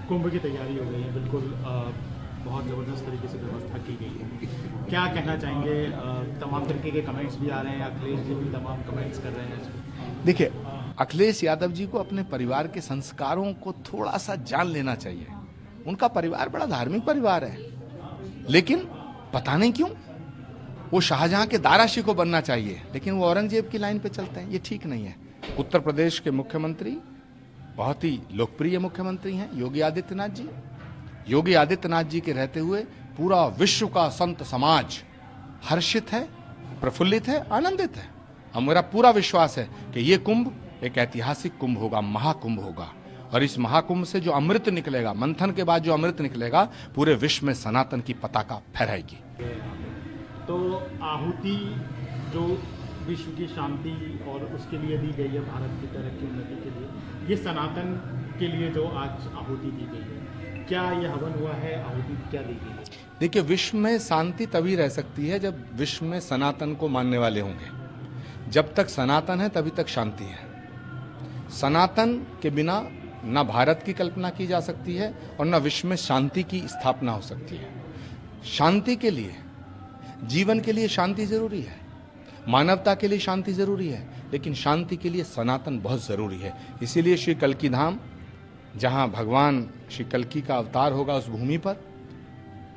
कुंभ की तैयारी हो गई है, बिल्कुल बहुत ज़बरदस्त तरीके से व्यवस्था की गई है। क्या कहना चाहेंगे? तमाम तरीके के कमेंट्स भी आ रहे हैं, अखिलेश जी भी तमाम कमेंट्स कर रहे हैं इसमें। देखिए, अखिलेश यादव जी को अपने परिवार के संस्कारों को थोड़ा सा जान लेना चाहिए। उनका परिवार बड़ा धार्मिक परिवार है, लेकिन पता नहीं क्यों वो शाहजहां के दाराशी को बनना चाहिए, लेकिन वो औरंगजेब की लाइन पे चलते हैं। ये ठीक नहीं है। उत्तर प्रदेश के मुख्यमंत्री बहुत ही लोकप्रिय मुख्यमंत्री हैं योगी आदित्यनाथ जी। योगी आदित्यनाथ जी के रहते हुए पूरा विश्व का संत समाज हर्षित है, प्रफुल्लित है, आनंदित है। और मेरा पूरा विश्वास है कि ये कुंभ एक ऐतिहासिक कुंभ होगा, महाकुंभ होगा, और इस महाकुंभ से जो अमृत निकलेगा, मंथन के बाद जो अमृत निकलेगा, पूरे विश्व में सनातन की पताका फहराएगी। तो आहुति जो विश्व की शांति और उसके लिए दी गई है, भारत की तरक्की उन्नति के लिए, ये सनातन के लिए जो आज आहुति दी गई है, क्या ये हवन हुआ है? आहुति क्या दी गई है? देखिए, विश्व में शांति तभी रह सकती है जब विश्व में सनातन को मानने वाले होंगे। जब तक सनातन है तभी तक शांति है। सनातन के बिना न भारत की कल्पना की जा सकती है और न विश्व में शांति की स्थापना हो सकती है। शांति के लिए, जीवन के लिए शांति जरूरी है, मानवता के लिए शांति जरूरी है, लेकिन शांति के लिए सनातन बहुत जरूरी है। इसीलिए श्री कल्की धाम, जहां भगवान श्री कल्की का अवतार होगा, उस भूमि पर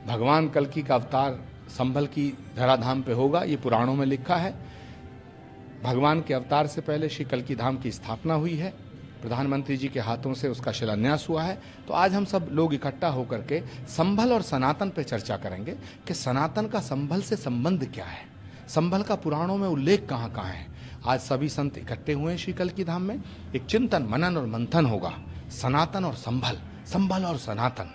भगवान कल्की का अवतार संभल की धराधाम पे होगा। ये पुराणों में लिखा है। भगवान के अवतार से पहले श्री कल्की धाम की स्थापना हुई है, प्रधानमंत्री जी के हाथों से उसका शिलान्यास हुआ है। तो आज हम सब लोग इकट्ठा होकर के संभल और सनातन पे चर्चा करेंगे कि सनातन का संभल से संबंध क्या है, संभल का पुराणों में उल्लेख कहाँ कहाँ है। आज सभी संत इकट्ठे हुए हैं श्री कल्की धाम में। एक चिंतन, मनन और मंथन होगा, सनातन और संभल, संभल और सनातन।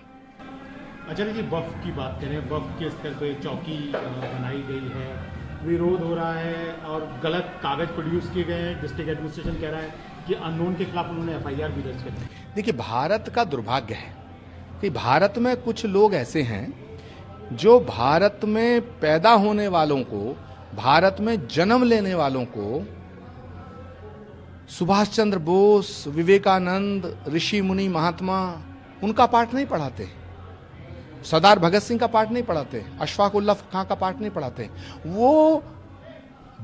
आचार्य जी, वक्फ की बात करें, वक्फ के स्तर पे चौकी बनाई गई है, विरोध हो रहा है और गलत कागज प्रोड्यूस किए गए हैं। डिस्ट्रिक्ट एडमिनिस्ट्रेशन कह रहा है कि अननोन के खिलाफ उन्होंने एफआईआर भी दर्ज कर दी। देखिए, भारत का दुर्भाग्य है कि भारत में कुछ लोग ऐसे हैं जो भारत में पैदा होने वालों को, भारत में जन्म लेने वालों को सुभाष चंद्र बोस, विवेकानंद, ऋषि मुनि, महात्मा, उनका पाठ नहीं पढ़ाते, सरदार भगत सिंह का पाठ नहीं पढ़ाते, अशफाक उल्लाह खां का पाठ नहीं पढ़ाते। वो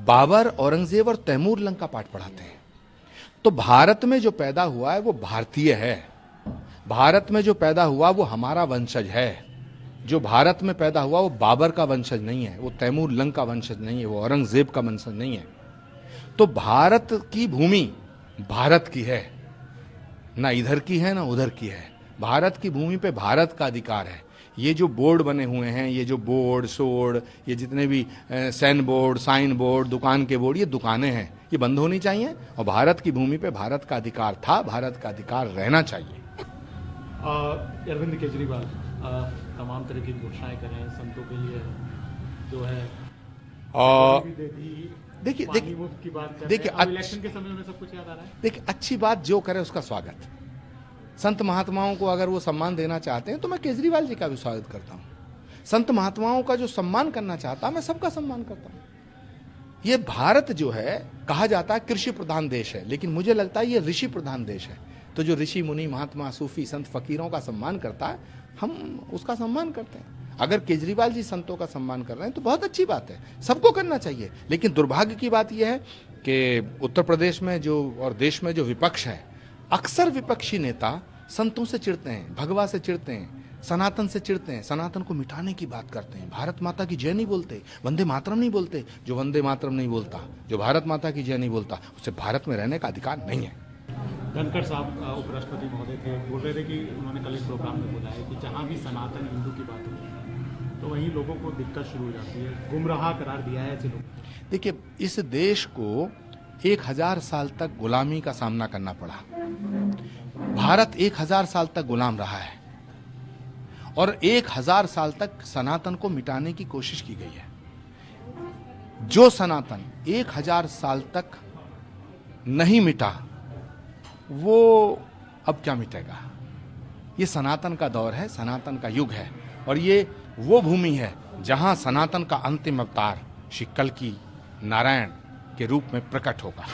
बाबर, औरंगजेब और तैमूर लंग का पाठ पढ़ाते हैं। तो भारत में जो पैदा हुआ है वो भारतीय है। भारत में जो पैदा हुआ वो हमारा वंशज है। जो भारत में पैदा हुआ वो बाबर का वंशज नहीं है, वो तैमूर लंग का वंशज नहीं है, वो औरंगजेब का वंशज नहीं है। तो भारत की भूमि भारत की है, ना इधर की है ना उधर की है। भारत की भूमि पे भारत का अधिकार है। ये जो बोर्ड बने हुए हैं, ये जो बोर्ड सोर्ड, ये जितने भी सैन बोर्ड, साइन बोर्ड, दुकान के बोर्ड, ये दुकानें हैं, ये बंद होनी चाहिए। और भारत की भूमि पे भारत का अधिकार था, भारत का अधिकार रहना चाहिए। अरविंद केजरीवाल तमाम तरह की घोषणाएं कर रहे हैं संतों के लिए, जो है देखिए इलेक्शन के समय में सब कुछ याद आ रहा है। देखिए, अच्छी बात जो करे उसका स्वागत। संत महात्माओं को अगर वो सम्मान देना चाहते हैं तो मैं केजरीवाल जी का भी स्वागत करता हूं। संत महात्माओं का जो सम्मान करना चाहता, मैं सबका सम्मान करता हूं। ये भारत जो है, कहा जाता है कृषि प्रधान देश है, लेकिन मुझे लगता है ये ऋषि प्रधान देश है। तो जो ऋषि मुनि, महात्मा, सूफी, संत, फकीरों का सम्मान करता है, हम उसका सम्मान करते हैं। अगर केजरीवाल जी संतों का सम्मान कर रहे हैं तो बहुत अच्छी बात है, सबको करना चाहिए। लेकिन दुर्भाग्य की बात यह है कि उत्तर प्रदेश में जो और देश में जो विपक्ष है, अक्सर विपक्षी नेता संतों से चिढ़ते हैं, भगवा से चिढ़ते हैं, सनातन से चिढ़ते हैं, सनातन को मिटाने की बात करते हैं, भारत माता की जय नहीं बोलते, वंदे मातरम नहीं बोलते। जो वंदे मातरम नहीं बोलता, जो भारत माता की जय नहीं बोलता, उसे भारत में रहने का अधिकार नहीं है। धनखड़ साहब उपराष्ट्रपति महोदय थे, बोल रहे थे कि उन्होंने कल एक प्रोग्राम में बोला है कि जहाँ भी सनातन हिंदू की बात होती है तो वहीं लोगों को दिक्कत शुरू हो जाती है, गुमराह करार दिया है ऐसे लोग। देखिए, इस देश को 1000 साल तक गुलामी का सामना करना पड़ा। भारत 1000 साल तक गुलाम रहा है और 1000 साल तक सनातन को मिटाने की कोशिश की गई है। जो सनातन 1000 साल तक नहीं मिटा, वो अब क्या मिटेगा। ये सनातन का दौर है, सनातन का युग है, और ये वो भूमि है जहां सनातन का अंतिम अवतार श्री कल्की नारायण के रूप में प्रकट होगा।